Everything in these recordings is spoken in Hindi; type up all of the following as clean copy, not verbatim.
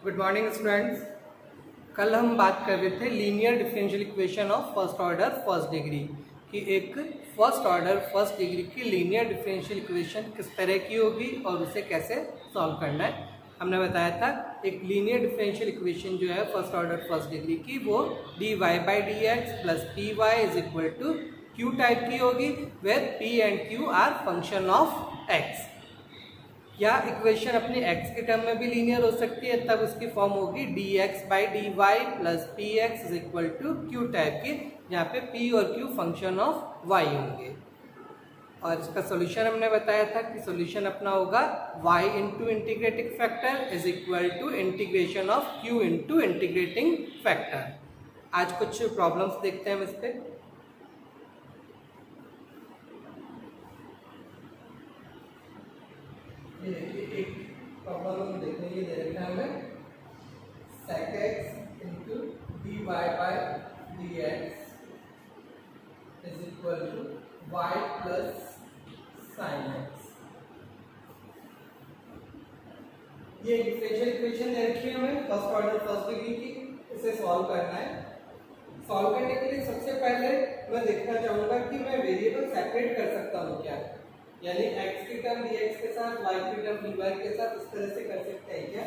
Good morning students. कल हम बात कर रहे थे linear differential equation of first order first degree कि एक फर्स्ट ऑर्डर फर्स्ट डिग्री की लीनियर डिफरेंशियल इक्वेशन किस तरह की होगी और उसे कैसे सॉल्व करना है। हमने बताया था एक लीनियर डिफरेंशियल इक्वेशन जो है फर्स्ट ऑर्डर फर्स्ट डिग्री की वो dy by d x plus p y is equal to q type की होगी where p and q are function of x। या इक्वेशन अपनी x के टर्म में भी लीनियर हो सकती है, तब उसकी फॉर्म होगी dx by d y plus p x is equal to q type की, जहाँ पे p और q फंक्शन ऑफ y होंगे। और इसका सॉल्यूशन हमने बताया था कि सॉल्यूशन अपना होगा y into integrating factor is equal to integration of q into integrating factor. आज कुछ प्रॉब्लम्स देखते हैं हम इस पर। एक प्रॉब्लम हम देखेंगे, दे रखा है हमें sec x into dy by d x is equal to y plus sine x. ये डिफरेंशियल इक्वेशन दे रखी है हमें फर्स्ट ऑर्डर फर्स्ट डिग्री की, इसे सॉल्व करना है। सॉल्व करने के लिए सबसे पहले मैं देखना चाहूंगा कि मैं वेरिएबल सेपरेट कर सकता हूँ क्या, यानी x की टर्म dx के साथ y की टर्म dy के साथ इस तरह से कर सकते हैं क्या।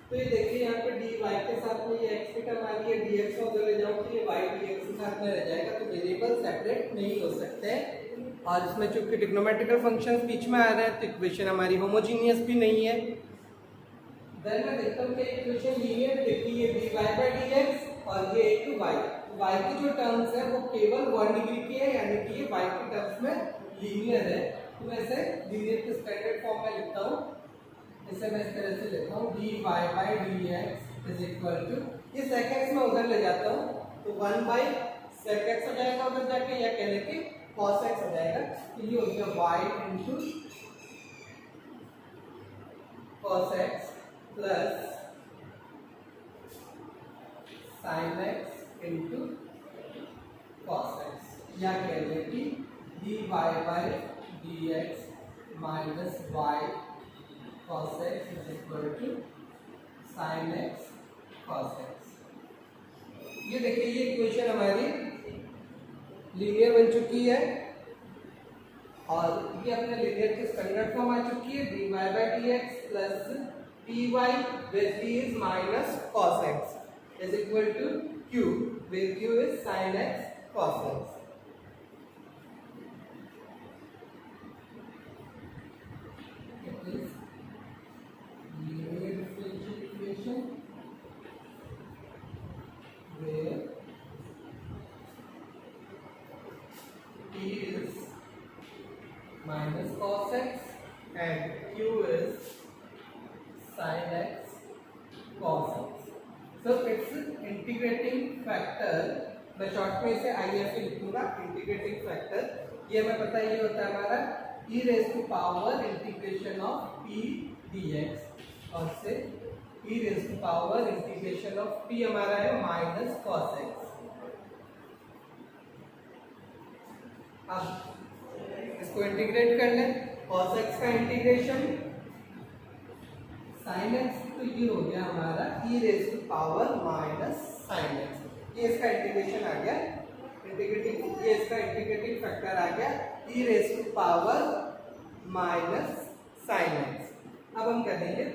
तो ये देखिए यहाँ पे dy के साथ में ये x की टर्म आ रही है, dx को उधर ले जाऊँ तो ये y dx के साथ में रह जाएगा, तो वेरिएबल सेपरेट नहीं हो सकते। और इसमें चूंकि ट्रिग्नोमेट्रिकल फंक्शंस बीच में आ रहे हैं तो इक्वेशन हमारी होमोजीनियस भी नहीं है। देन मैं देखता हूँ कि इक्वेशन लीनियर देखिए, ये dy बाई dx और ये एक y की जो टर्म्स है वो केवल 1 डिग्री की है, यानी कि ये y की टर्म्स में लीनियर है। तो मैं इसे लीनियर के स्टैंडर्ड फॉर्म में लिखता हूँ, इसे मैं इस तरह से लिखता हूँ dy by dx is equal to, ये sec x में उधर ले जाता हूँ तो 1 बाई sec x हो जाएगा उधर जाके, या कहने की cos x हो जाएगा। तो ये हो गया y into cos x plus sin x into cos x, या कहने की dy by dx minus y cos x is equal to sin x cos x। ये देखिए ये इक्वेशन हमारी लीनियर बन चुकी है और ये अपने लीनियर के स्टैंडर्ड फॉर्म आ चुकी है dy by dx plus py where p is minus cos x is equal to q where q is sin x cos x। Minus cos x and q is sin x cos x. So its integrating factor, मैं शॉर्ट में इसे IF लिखूंगा, इंटीग्रेटिंग फैक्टर। ये हमें पता है ये होता है हमारा e raise to power integration of p dx और से e raise to power integration of p हमारा है माइनस cos x। अब इसको इंटीग्रेट कर लें, cos x का इंटीग्रेशन sin x, तो ये हो गया हमारा e raise to power minus sin x। ये इसका इंटीग्रेशन आ गया, इंटीग्रेटिंग ये इसका इंटीग्रेटिंग फैक्टर आ गया e raise to power minus sin x। अब हम करेंगे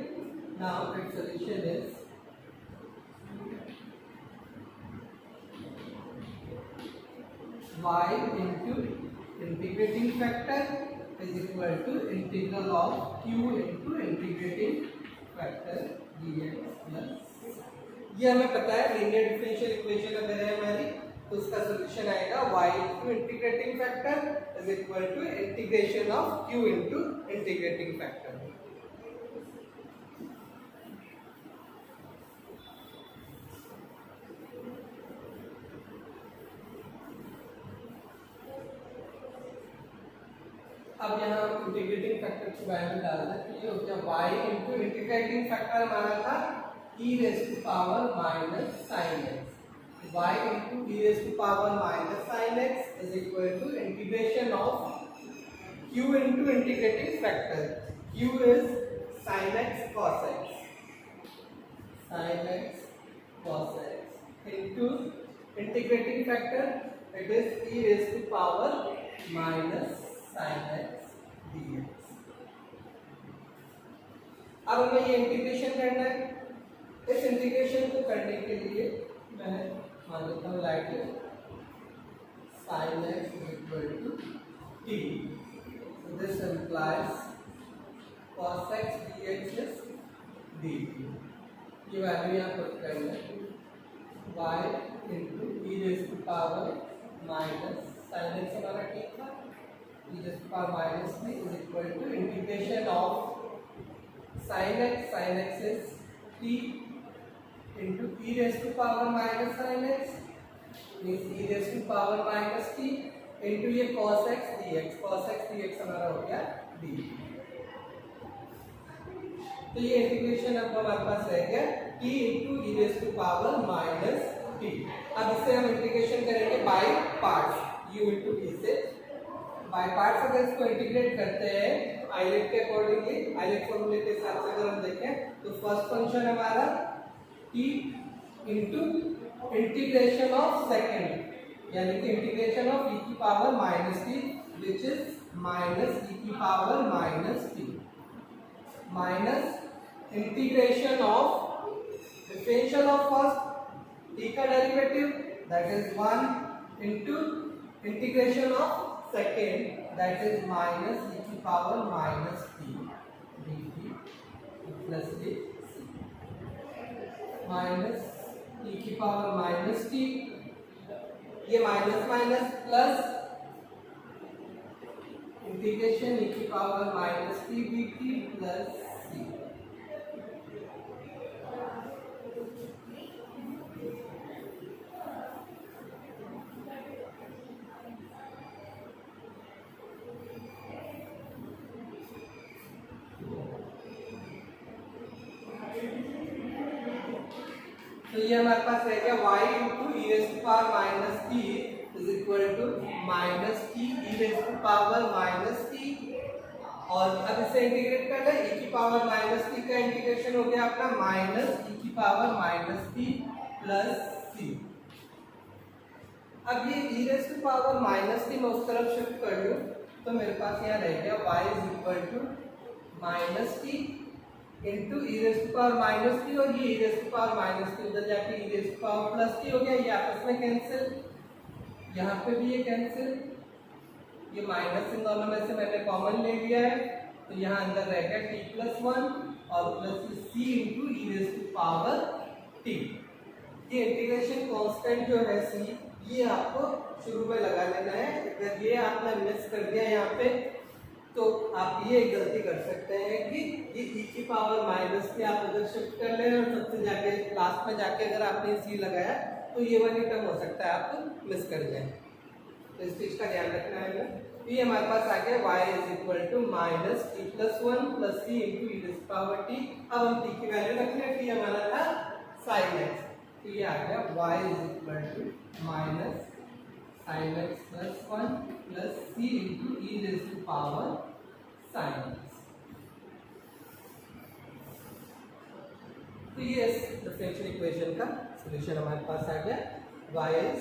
now it solution is y into integrating factor is equal to integral of q into integrating factor dx plus, ये हमें पता है लीनियर डिफरेंशियल इक्वेशन अगर है हमारी तो उसका सॉल्यूशन आएगा y into integrating factor is equal to integration of q into integrating factor. अब यहाँ इंटीग्रेटिंग फैक्टर की वैल्यू डाल दें तो ये हो गया y इंटू इंटीग्रेटिंग फैक्टर हमारा था e raise to power minus sine x, y into e raise to power minus sine x is equal to integration of q into integrating factor, q is sin x cos x। sin x cos x into integrating factor, it is e raised to power minus sin x dx. अब हमें ये इंटीग्रेशन करना है। इस इंटीग्रेशन को करने के लिए मैं मान लेता हूँ lightly sin x equal to t. So this implies cos x dx is dt. ये वैल्यू यहाँ पुट करना है y into e raised to power minus sin x हमारा t था, e raised to power minus t is equal to integration of sin x is t into e raised to power minus sin x means e raised to power minus t into ये cos x dx हमारा हो गया d. तो ये इंटीग्रेशन अब हमारे पास रह गया t into e raised to power minus t. अब इससे हम इंटीग्रेशन करेंगे by parts u into t से। बाय पार्ट्स अगर इसको इंटीग्रेट करते हैं तो आइलेट के अकॉर्डिंगली, आइलेट फॉर्मूले के हिसाब से अगर हम देखें तो फर्स्ट फंक्शन हमारा t into integration of second यानी कि इंटीग्रेशन ऑफ e की power minus t which is minus e की power minus t minus integration of differential of first t का derivative that is 1 into integration of second that is minus e की power minus t dt plus d minus e की पावर माइनस t, ये minus minus plus integration e की power minus t dt plus c। तो ये हमारे पास रह गया y into e raised to power minus t is equal to minus t e raised to power minus t और अब इसे इंटीग्रेट करना है e की पावर माइनस t का इंटीग्रेशन हो गया अपना माइनस e की power minus t plus c। अब ये e raised to power minus t मैं उस तरफ शिफ्ट कर लूं तो मेरे पास यहाँ रह गया y is equal to minus t into e raised to power minus t और ये e raised to power minus t उधर जाके e raised to power plus t हो गया, ये आपस में कैंसिल, यहाँ पे भी ये कैंसिल, ये माइनस इन दोनों में से मैंने कॉमन ले लिया है तो यहाँ अंदर रह गया t plus 1 और plus c into e raised to power t। ये इंटीग्रेशन कांस्टेंट जो है c ये आपको शुरू में लगा लेना है। अगर ये आपने मिस कर दिया यहाँ पे तो आप ये गलती कर सकते हैं कि ये e की पावर माइनस की आप उधर शिफ्ट कर लें और सबसे जाके लास्ट में जाके अगर आपने c लगाया तो ये वाली टर्म हो सकता है आप मिस कर जाए, तो इस चीज का ध्यान रखना है। ये हमारे पास आ गया y is equal to minus t plus 1 plus c into e raise power t। अब हम t की वैल्यू रख लें, t हमारा था sin x, तो ये आ गया y is equal to minus sin x plus 1 plus c into e raise to power sin x। तो ये डिफरेंशियल इक्वेशन का सॉल्यूशन हमारे पास आ गया, y is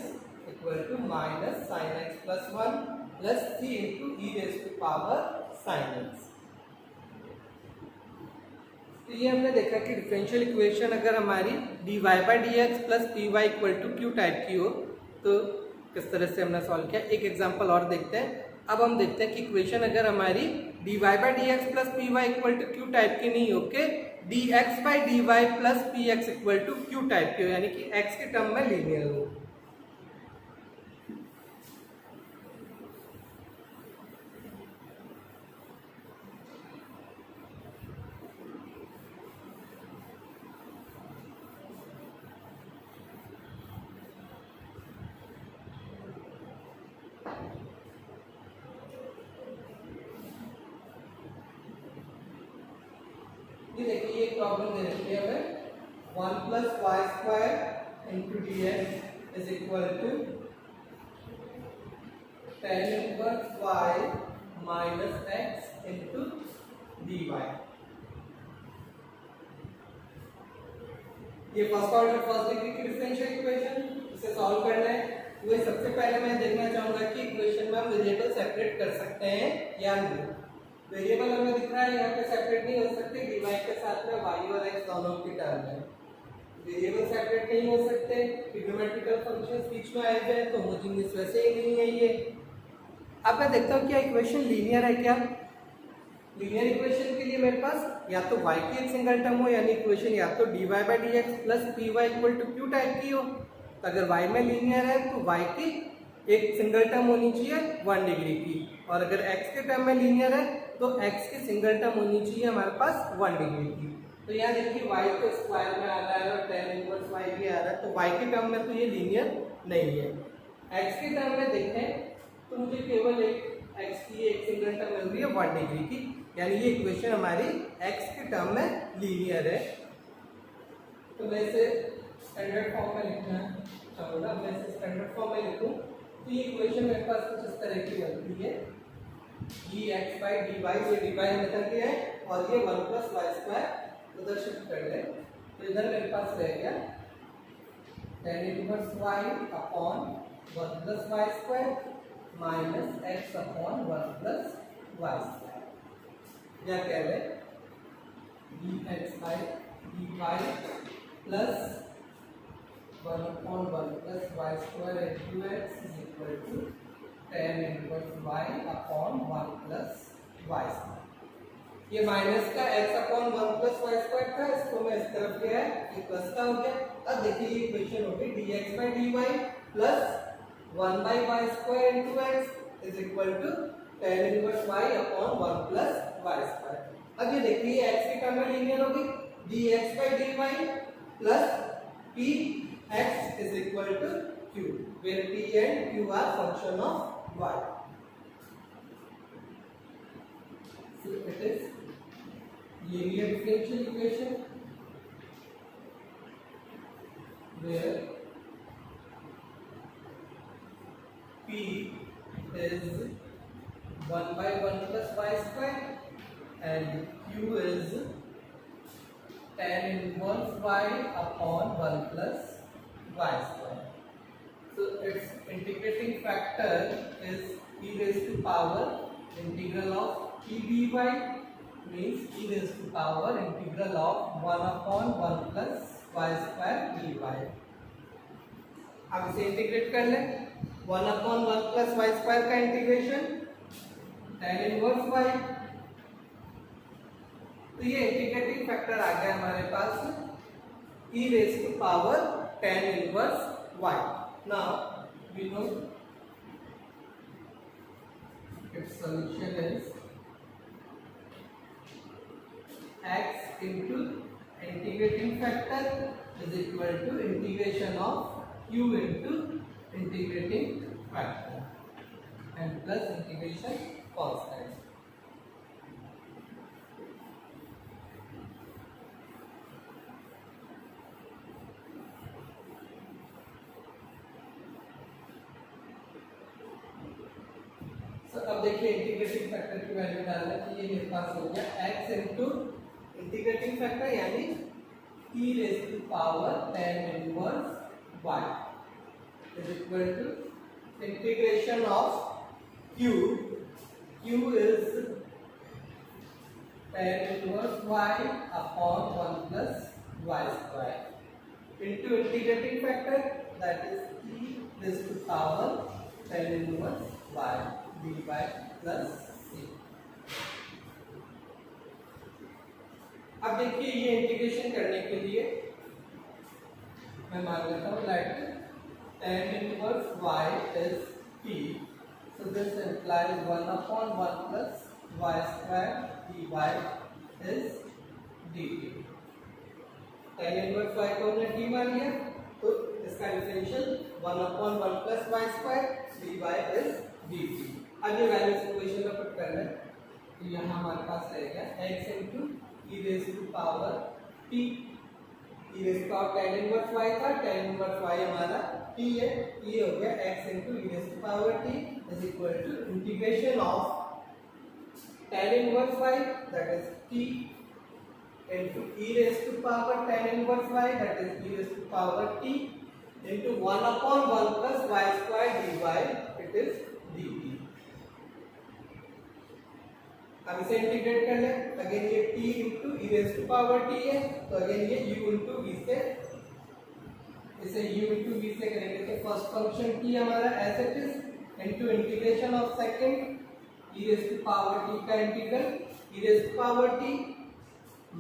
equal to minus sin x plus 1 plus c into e raise to power sin x। तो ये हमने देखा कि डिफरेंशियल इक्वेशन अगर हमारी dy by d x plus p y equal to q type की हो तो किस तरह से हमने सॉल्व किया। एक एग्जांपल और देखते हैं। अब हम देखते हैं कि इक्वेशन अगर हमारी dy by d x plus p y equal to q type की नहीं होके dx by d y plus p x equal to q type की हो, यानी कि x के टर्म में लीनियर हो। ये देखिए ये प्रॉब्लम दे रखी है हमें 1 plus y square into d x is equal to tan inverse y minus x into d y. ये फर्स्ट ऑर्डर फर्स्ट डिग्री की डिफरेंशियल इक्वेशन, इसे सॉल्व करना है। वही सबसे पहले मैं देखना चाहूंगा कि इक्वेशन में हम वेरिएबल सेपरेट कर सकते हैं या नहीं। वेरिएबल हमें दिख रहा है यहाँ पे सेपरेट नहीं हो सकते, dy के साथ में y और x दोनों की टर्म है। वेरिएबल सेपरेट नहीं हो सकते, ट्रिग्नोमेट्रिकल फंक्शंस बीच में आए हुए हैं तो होमोजेनियस वैसे ही नहीं है ये। अब मैं देखता हूँ क्या इक्वेशन लीनियर है क्या। लीनियर इक्वेशन के लिए मेरे पास या तो y की एक सिंगल टर्म हो, यानी इक्वेशन या तो dy/dx plus py equal to q type की हो। तो अगर y में लीनियर है तो y की एक सिंगल टर्म होनी चाहिए 1 डिग्री की, और अगर x के टर्म में लीनियर है तो x की सिंगल टर्म होनी चाहिए हमारे पास 1 डिग्री की। तो यहाँ देखिए y तो स्क्वायर में आ रहा है और tan इनवर्स y भी आ रहा है, तो y के टर्म में तो ये लीनियर नहीं है। x के टर्म में देखें तो मुझे केवल एक x की एक सिंगल टर्म मिल रही है 1 डिग्री की, यानी ये इक्वेशन हमारी x के टर्म में लीनियर है। तो मैं इसे स्टैंडर्ड फॉर्म में लिखना चाहूँगा, मैं इसे स्टैंडर्ड फॉर्म में लिखूँ तो ये इक्वेशन मेरे पास कुछ इस तरह की बनती है, dx/dy, ये dy निकल गया है और ये 1 + y² उधर शिफ्ट कर ले, तो इधर मेरे पास रह गया tan inverse y upon 1 + y² minus x upon 1 + y², या कह ले dx/dy plus 1 upon 1 plus y² into x is equal to tan inverse y upon 1 plus y²। ये माइनस का x अपॉन 1 plus y² था, इसको मैं इस तरफ ले आया, ये प्लस का हो गया। अब देखिए ये इक्वेशन हो गई dx/dy plus 1/y² into x is equal to tan inverse y upon 1 plus y²। अब ये देखिए x की टर्म में लीनियर होगी, dx/dy plus p x is equal to q, where p and q are function of y. So it is linear differential equation where p is 1/1 plus y² and q is tan inverse y upon 1 plus y². So its integrating factor is e raised to power integral of p dy, means e raised to power integral of 1 upon 1 plus y² dy. अब इसे इंटीग्रेट कर लें, 1 upon 1 plus y² का इंटीग्रेशन tan इनवर्स y, तो ये इंटीग्रेटिंग फैक्टर आ गया हमारे पास e raised to power tan inverse y. Now we know its solution is x into integrating factor is equal to integration of q into integrating factor and plus integration constant. अब देखिए इंटीग्रेटिंग फैक्टर की वैल्यू डालना, तो ये मेरे पास हो गया x इनटू इंटीग्रेटिंग फैक्टर यानी e raised to power tan inverse y is equal to integration of q is tan inverse y upon 1 plus y² into integrating factor, that is e raised to power tan inverse y dy plus c। अब देखिए ये इंटीग्रेशन करने के लिए मैं मान लेता हूँ late tan inverse y is p, so this implies 1 upon 1 plus y² dy is dt। tan inverse y को हमने d मान लिया, तो इसका differential 1 upon 1 plus y² dy is dt। अब ये वैल्यूज इक्वेशन में पुट करना है, तो यहाँ हमारे पास रहेगा x into e raised to power t, e raised to power tan inverse y था, tan inverse y हमारा t है, t हो गया x into e raised to power t is equal to integration of tan inverse y, that is t into e raised to power tan inverse y, that is e raised to power t, into 1 upon 1 plus y square dy, it is dt. अब इसे इंटीग्रेट कर लें, अगेन ये t into e raise to power t है, तो अगेन ये u इंटू v से, इसे u इंटू v से करेंगे तो फर्स्ट फंक्शन t हमारा as it is into integration of second e raise to power t का integral e raise to power t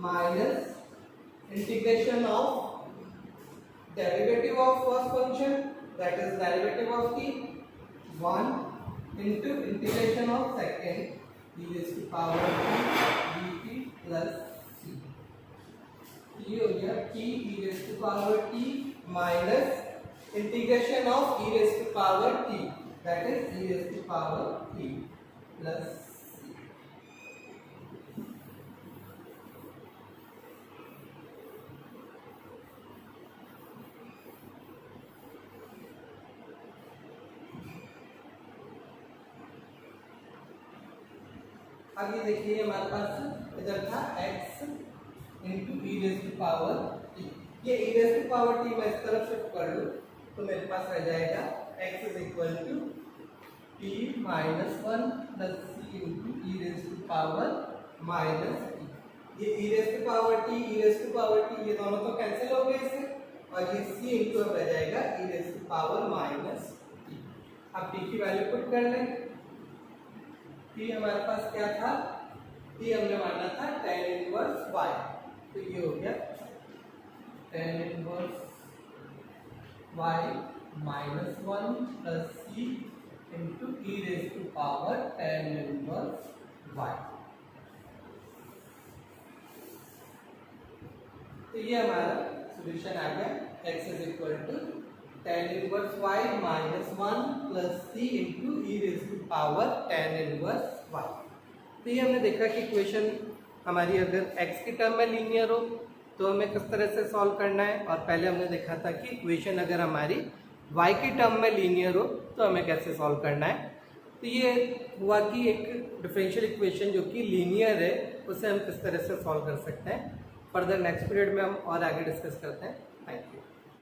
minus integration of derivative of first function, that is derivative of t 1 into integration of second e raised to power t dt plus c. ये हो गया t e raised to power t minus integration of e raised to power t, that is e raised to power t plus c. अब ये देखिए हमारे पास इधर था x into e raise to power t, ये e raise to power t मैं इस तरफ शिफ्ट कर लूँ तो मेरे पास रह जाएगा x is equal to t minus 1 plus c into e raise to power minus t। ये e raise to power t e raise to power t ये दोनों तो कैंसिल हो गए इससे, और ये c इंटू रह जाएगा e raise to power minus t। अब t की वैल्यू पुट कर लें, t हमारे पास क्या था, t हमने माना था tan इनवर्स y, तो ये हो गया tan inverse y minus 1 plus c into e raise to power tan inverse y। तो ये हमारा सॉल्यूशन आ गया, x is equal to tan inverse y minus 1 plus c into e raise to power tan inverse y। तो ये हमने देखा कि इक्वेशन हमारी अगर x की टर्म में लीनियर हो तो हमें किस तरह से सॉल्व करना है, और पहले हमने देखा था कि इक्वेशन अगर हमारी y की टर्म में लीनियर हो तो हमें कैसे सॉल्व करना है। तो ये हुआ कि एक डिफरेंशियल इक्वेशन जो कि लीनियर है उसे हम किस तरह से सॉल्व कर सकते हैं। फर्दर नेक्स्ट पीरियड में हम और आगे डिस्कस करते हैं। Thank you.